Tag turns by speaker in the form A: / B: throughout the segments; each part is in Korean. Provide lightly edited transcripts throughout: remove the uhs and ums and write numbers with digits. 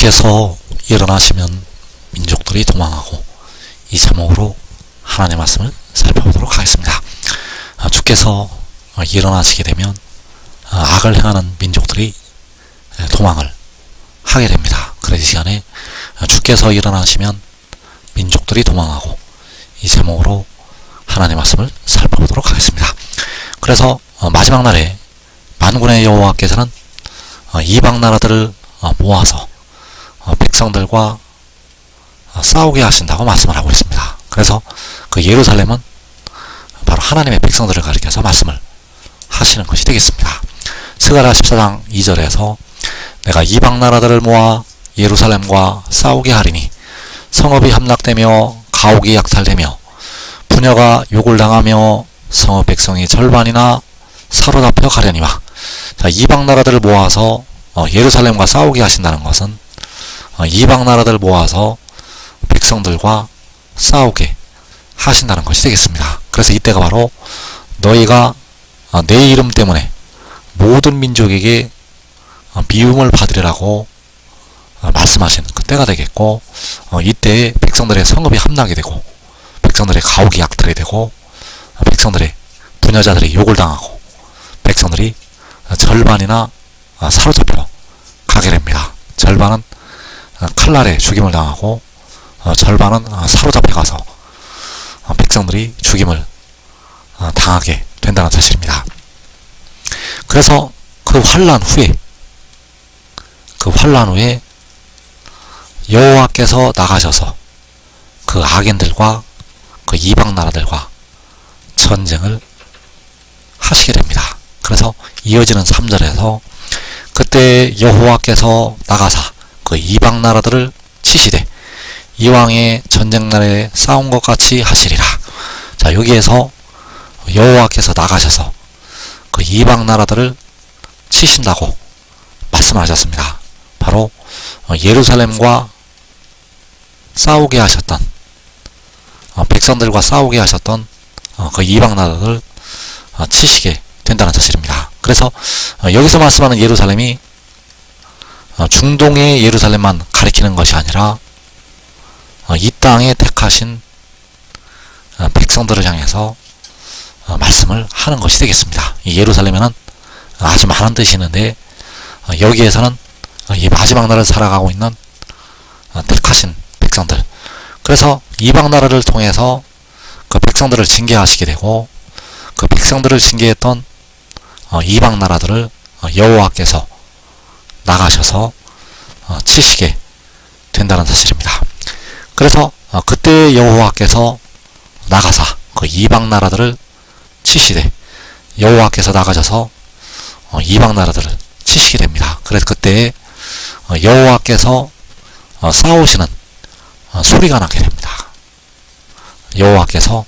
A: 주께서 일어나시면 민족들이 도망하고, 이 제목으로 하나님의 말씀을 살펴보도록 하겠습니다. 주께서 일어나시게 되면 악을 행하는 민족들이 도망을 하게 됩니다. 그래서 이 시간에 주께서 일어나시면 민족들이 도망하고, 이 제목으로 하나님의 말씀을 살펴보도록 하겠습니다. 그래서 마지막 날에 만군의 여호와께서는 이방 나라들을 모아서 백성들과 싸우게 하신다고 말씀을 하고 있습니다. 그래서 그 예루살렘은 바로 하나님의 백성들을 가리켜서 말씀을 하시는 것이 되겠습니다. 스가랴 14장 2절에서 내가 이방 나라들을 모아 예루살렘과 싸우게 하리니 성읍이 함락되며 가옥이 약탈되며 부녀가 욕을 당하며 성읍 백성이 절반이나 사로잡혀 가려니와. 자, 이방 나라들을 모아서 예루살렘과 싸우게 하신다는 것은 이방 나라들을 모아서 백성들과 싸우게 하신다는 것이 되겠습니다. 그래서 이때가 바로 너희가 내 이름 때문에 모든 민족에게 미움을 받으리라고 말씀하시는 그때가 되겠고, 이때에 백성들의 성읍이 함락이 되고, 백성들의 가옥이 약탈이 되고, 백성들의 부녀자들이 욕을 당하고, 백성들이 절반이나 사로잡혀 가게 됩니다. 절반은 칼날에 죽임을 당하고, 절반은 사로잡혀 가서 백성들이 죽임을 당하게 된다는 사실입니다. 그래서 그 환란 후에 여호와께서 나가셔서 그 악인들과 그 이방 나라들과 전쟁을 하시게 됩니다. 그래서 이어지는 3절에서 그때 여호와께서 나가사 그 이방 나라들을 치시되 이왕의 전쟁날에 싸운 것 같이 하시리라. 자, 여기에서 여호와께서 나가셔서 그 이방 나라들을 치신다고 말씀하셨습니다. 바로 예루살렘과 싸우게 하셨던, 백성들과 싸우게 하셨던 그 이방 나라들을 치시게 된다는 사실입니다. 그래서 여기서 말씀하는 예루살렘이 중동의 예루살렘만 가리키는 것이 아니라 이 땅에 택하신 백성들을 향해서 말씀을 하는 것이 되겠습니다. 이 예루살렘에는 아주 많은 뜻이 있는데, 여기에서는 이 마지막 날을 살아가고 있는 택하신 백성들, 그래서 이방 나라를 통해서 그 백성들을 징계하시게 되고, 그 백성들을 징계했던 이방 나라들을 여호와께서 나가셔서 치시게 된다는 사실입니다. 그래서 그때 여호와께서 나가사 그 이방 나라들을 치시되 여호와께서 나가셔서 이방 나라들을 치시게 됩니다. 그래서 그때 여호와께서 싸우시는 소리가 나게 됩니다. 여호와께서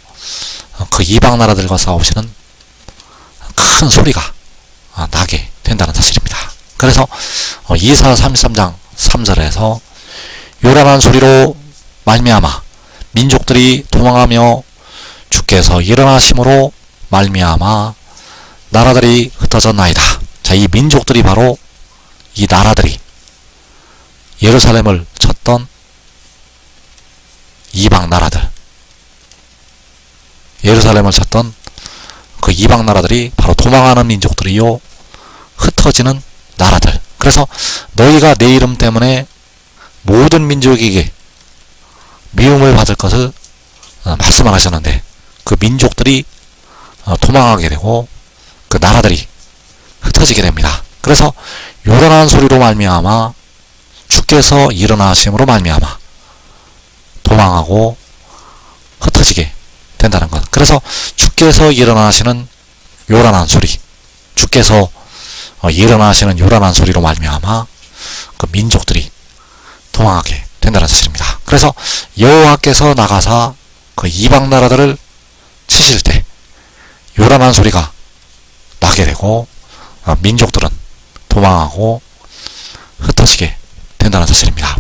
A: 그 이방 나라들과 싸우시는 큰 소리가 나게 된다는 사실입니다. 그래서 이사야 33장 3절에서 요란한 소리로 말미암아 민족들이 도망하며 주께서 일어나심으로 말미암아 나라들이 흩어졌나이다. 자, 이 민족들이 바로 이 나라들이 예루살렘을 쳤던 이방 나라들, 예루살렘을 쳤던 그 이방 나라들이 바로 도망하는 민족들이요, 흩어지는 나라들. 그래서 너희가 내 이름 때문에 모든 민족에게 미움을 받을 것을 말씀을 하셨는데, 그 민족들이 도망하게 되고 그 나라들이 흩어지게 됩니다. 그래서 요란한 소리로 말미암아 주께서 일어나심으로 말미암아 도망하고 흩어지게 된다는 것. 그래서 주께서 일어나시는 요란한 소리, 주께서 일어나시는 요란한 소리로 말미암아 그 민족들이 도망하게 된다는 사실입니다. 그래서 여호와께서 나가사 그 이방 나라들을 치실 때 요란한 소리가 나게 되고 민족들은 도망하고 흩어지게 된다는 사실입니다.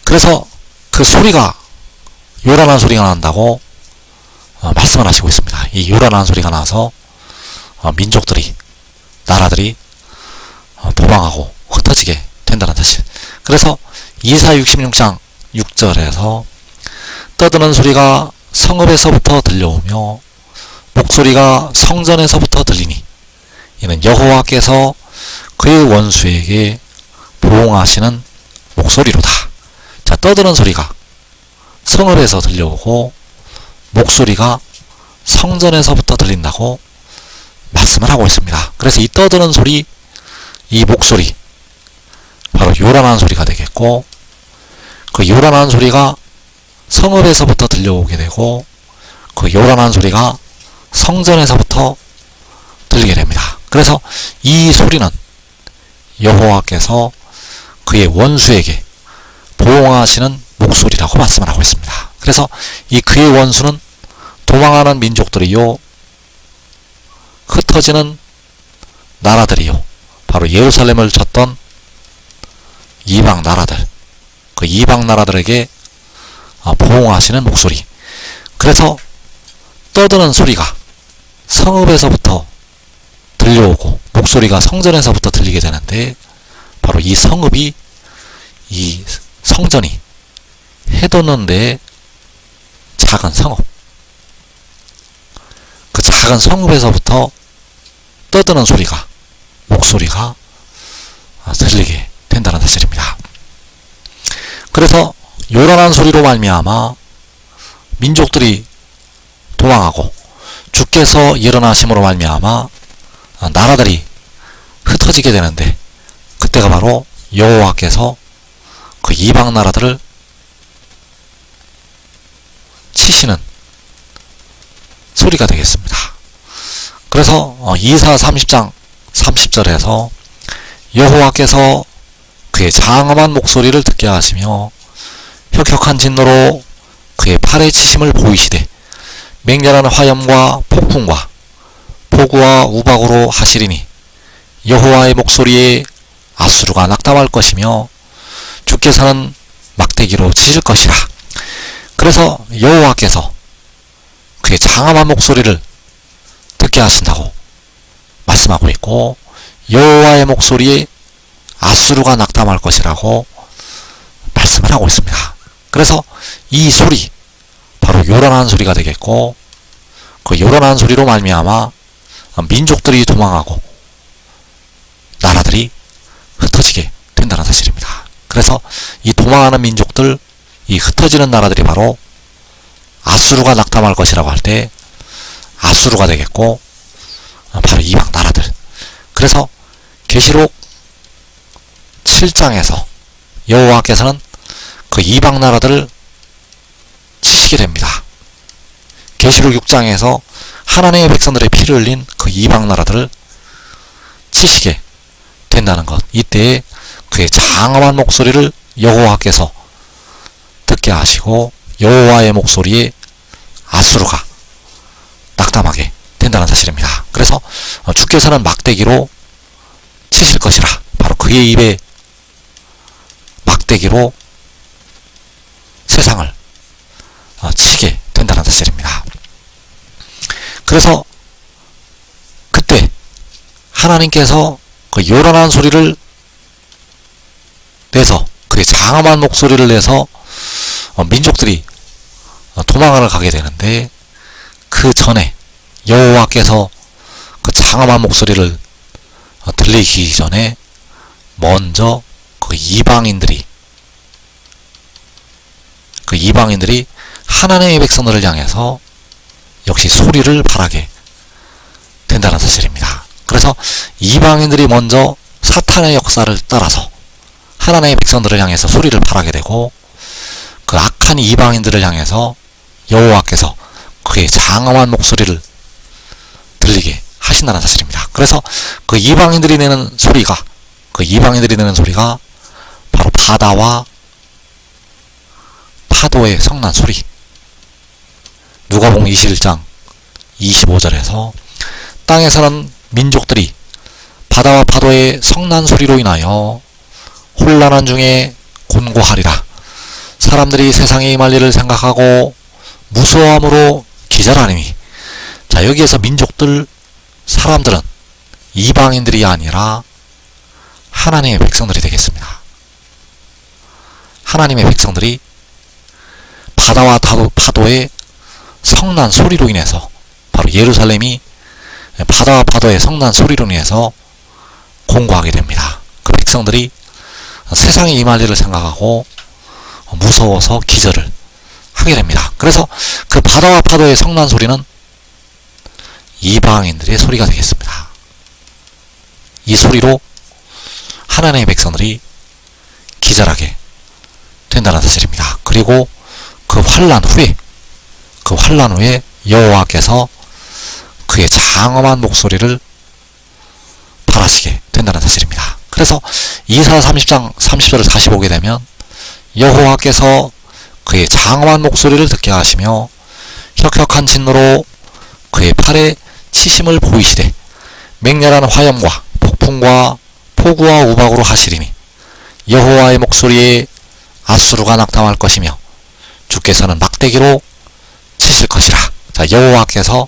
A: 그래서 그 소리가, 요란한 소리가 난다고 말씀을 하시고 있습니다. 이 요란한 소리가 나서 민족들이, 나라들이 도망하고 흩어지게 된다는 사실. 그래서 이사 66장 6절에서 떠드는 소리가 성읍에서부터 들려오며 목소리가 성전에서부터 들리니 이는 여호와께서 그의 원수에게 보응하시는 목소리로다. 자, 떠드는 소리가 성읍에서 들려오고 목소리가 성전에서부터 들린다고 말씀을 하고 있습니다. 그래서 이 떠드는 소리, 이 목소리, 바로 요란한 소리가 되겠고, 그 요란한 소리가 성읍에서부터 들려오게 되고, 그 요란한 소리가 성전에서부터 들리게 됩니다. 그래서 이 소리는 여호와께서 그의 원수에게 보응하시는 목소리라고 말씀을 하고 있습니다. 그래서 이 그의 원수는 도망하는 민족들이요, 흩어지는 나라들이요, 바로 예루살렘을 쳤던 이방 나라들, 그 이방 나라들에게 보응하시는 목소리. 그래서 떠드는 소리가 성읍에서부터 들려오고 목소리가 성전에서부터 들리게 되는데, 바로 이 성읍이, 이 성전이 해돋는 데에 작은 성읍, 그 작은 성읍에서부터 떠드는 소리가, 목소리가 들리게 된다는 사실입니다. 그래서 요란한 소리로 말미암아 민족들이 도망하고 주께서 일어나심으로 말미암아 나라들이 흩어지게 되는데, 그때가 바로 여호와께서 그 이방 나라들을 치시는 소리가 되겠습니다. 그래서 이사 30장 30절에서 여호와께서 그의 장엄한 목소리를 듣게 하시며 혁혁한 진노로 그의 팔에 치심을 보이시되 맹렬한 화염과 폭풍과 폭우와 우박으로 하시리니 여호와의 목소리에 아수르가 낙담할 것이며 주께서는 막대기로 치실 것이라. 그래서 여호와께서 그의 장엄한 목소리를 듣게 하신다고 말씀하고 있고, 여호와의 목소리에 아수르가 낙담할 것이라고 말씀을 하고 있습니다. 그래서 이 소리, 바로 요란한 소리가 되겠고, 그 요란한 소리로 말미암아 민족들이 도망하고 나라들이 흩어지게 된다는 사실입니다. 그래서 이 도망하는 민족들, 이 흩어지는 나라들이 바로 아수르가 낙담할 것이라고 할 때 아수르가 되겠고, 바로 이방 나라들. 그래서 계시록 7장에서 여호와께서는 그 이방 나라들을 치시게 됩니다. 계시록 6장에서 하나님의 백성들의 피를 흘린 그 이방 나라들을 치시게 된다는 것. 이때에 그의 장엄한 목소리를 여호와께서 듣게 하시고 여호와의 목소리에 아수르가 낙담하게 된다는 사실입니다. 그래서 주께서는 막대기로 치실 것이라. 바로 그의 입에 막대기로 세상을 치게 된다는 사실입니다. 그래서 그때 하나님께서 그 요란한 소리를 내서, 그의 장엄한 목소리를 내서 민족들이 도망을 가게 되는데, 그 전에 여호와께서 그 장엄한 목소리를 들리기 전에 먼저 그 이방인들이 하나님의 백성들을 향해서 역시 소리를 발하게 된다는 사실입니다. 그래서 이방인들이 먼저 사탄의 역사를 따라서 하나님의 백성들을 향해서 소리를 발하게 되고, 그 악한 이방인들을 향해서 여호와께서 그의 장엄한 목소리를 들리게 하신다는 사실입니다. 그래서 그 이방인들이 내는 소리가 바로 바다와 파도의 성난 소리. 누가복음 21장 25절에서 땅에 사는 민족들이 바다와 파도의 성난 소리로 인하여 혼란한 중에 곤고하리라. 사람들이 세상에 임할 일을 생각하고 무서워함으로 기절하리니. 자, 여기에서 민족들, 사람들은 이방인들이 아니라 하나님의 백성들이 되겠습니다. 하나님의 백성들이 바다와 파도의 성난 소리로 인해서, 바로 예루살렘이 바다와 파도의 성난 소리로 인해서 공고하게 됩니다. 그 백성들이 세상에 임할 일을 생각하고 무서워서 기절을 하게 됩니다. 그래서 그 바다와 파도의 성난 소리는 이방인들의 소리가 되겠습니다. 이 소리로 하나님의 백성들이 기절하게 된다는 사실입니다. 그리고 그 환난 후에 여호와께서 그의 장엄한 목소리를 발하시게 된다는 사실입니다. 그래서 이사야 30장 30절을 다시 보게 되면 여호와께서 그의 장엄한 목소리를 듣게 하시며 혁혁한 진노로 그의 팔에 치심을 보이시되 맹렬한 화염과 폭풍과 폭우와 우박으로 하시리니 여호와의 목소리에 아수르가 낙담할 것이며 주께서는 막대기로 치실 것이라. 자, 여호와께서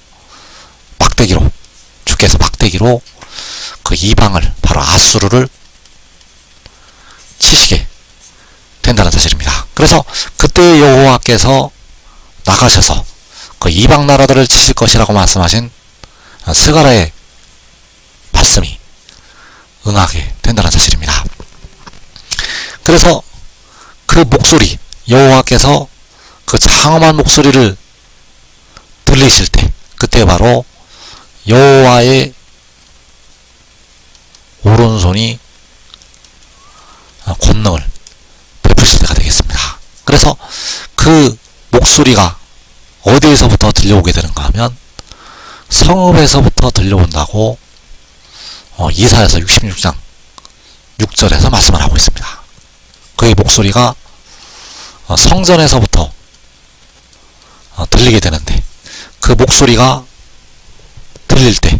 A: 주께서 막대기로 그 이방을, 바로 아수르를 치시게 된다는 사실입니다. 그래서 그때 여호와께서 나가셔서 그 이방 나라들을 치실 것이라고 말씀하신 스가랴의 말씀이 응하게 된다는 사실입니다. 그래서 그 목소리, 여호와께서 그 장엄한 목소리를 들리실 때, 그때 바로 여호와의 오른손이 권능을 베푸실 때가 되겠습니다. 그래서 그 목소리가 어디에서부터 들려오게 되는가 하면 성읍에서부터 들려온다고 이사야서 66장 6절에서 말씀을 하고 있습니다. 그의 목소리가 성전에서부터 들리게 되는데, 그 목소리가 들릴 때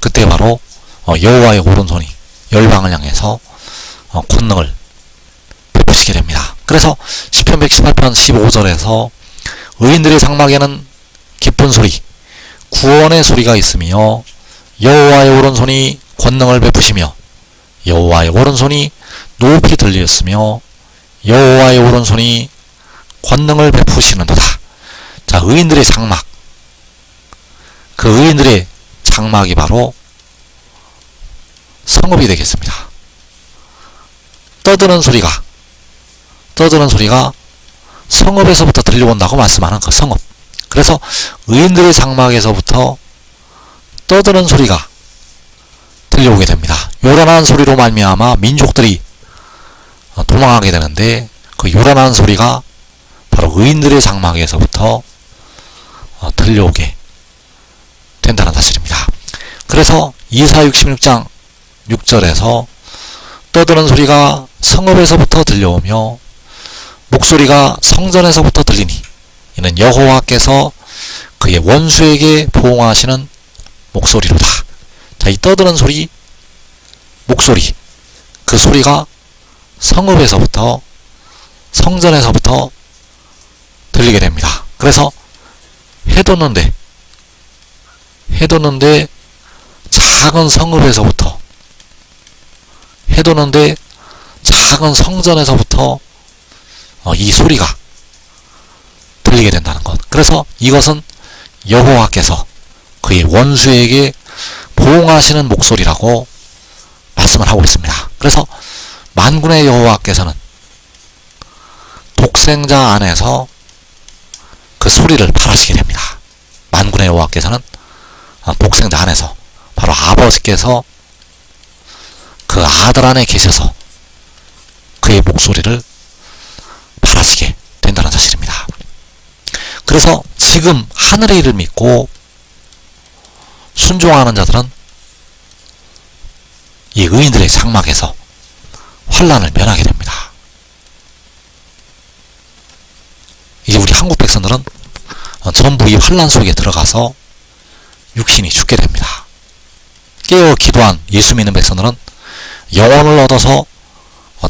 A: 그때 바로 여호와의 오른손이 열방을 향해서 권능을 베푸시게 됩니다. 그래서 시편 118편 15절에서 의인들의 장막에는 기쁜 소리, 구원의 소리가 있으며 여호와의 오른손이 권능을 베푸시며 여호와의 오른손이 높이 들렸으며 여호와의 오른손이 권능을 베푸시는도다. 자, 의인들의 장막, 그 의인들의 장막이 바로 성읍이 되겠습니다. 떠드는 소리가 성읍에서부터 들려온다고 말씀하는 그 성읍. 그래서 의인들의 장막에서부터 떠드는 소리가 들려오게 됩니다. 요란한 소리로 말미암아 민족들이 도망하게 되는데, 그 요란한 소리가 바로 의인들의 장막에서부터 들려오게 된다는 사실입니다. 그래서 이사야 66장 6절에서 떠드는 소리가 성읍에서부터 들려오며 목소리가 성전에서부터 들리니 이는 여호와께서 그의 원수에게 보응하시는 목소리로다. 자, 이 떠드는 소리, 목소리, 그 소리가 성읍에서부터, 성전에서부터 들리게 됩니다. 그래서 해돋는데 작은 성읍에서부터, 해돋는데 작은 성전에서부터 이 소리가 들리게 된다는 것. 그래서 이것은 여호와께서 그의 원수에게 보응하시는 목소리라고 말씀을 하고 있습니다. 그래서 만군의 여호와께서는 독생자 안에서 그 소리를 발하시게 됩니다. 만군의 여호와께서는 독생자 안에서, 바로 아버지께서 그 아들 안에 계셔서 그의 목소리를 발하시게 된다는 사실입니다. 그래서 지금 하늘의 일을 믿고 순종하는 자들은 이 의인들의 장막에서 환난을 면하게 됩니다. 이제 우리 한국 백성들은 전부 이 환난 속에 들어가서 육신이 죽게 됩니다. 깨어 기도한 예수 믿는 백성들은 영혼을 얻어서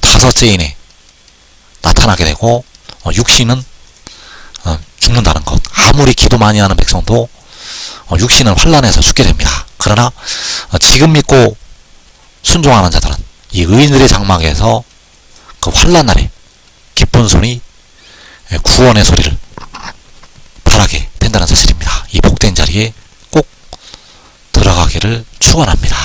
A: 다섯째인에 나타나게 되고 육신은 죽는다는 것. 아무리 기도 많이 하는 백성도 육신은 환난에서 죽게 됩니다. 그러나 지금 믿고 순종하는 자들은 이 의인들의 장막에서 그 환난 날에 기쁜 소리, 구원의 소리를 바라게 된다는 사실입니다. 이 복된 자리에 꼭 들어가기를 축원합니다.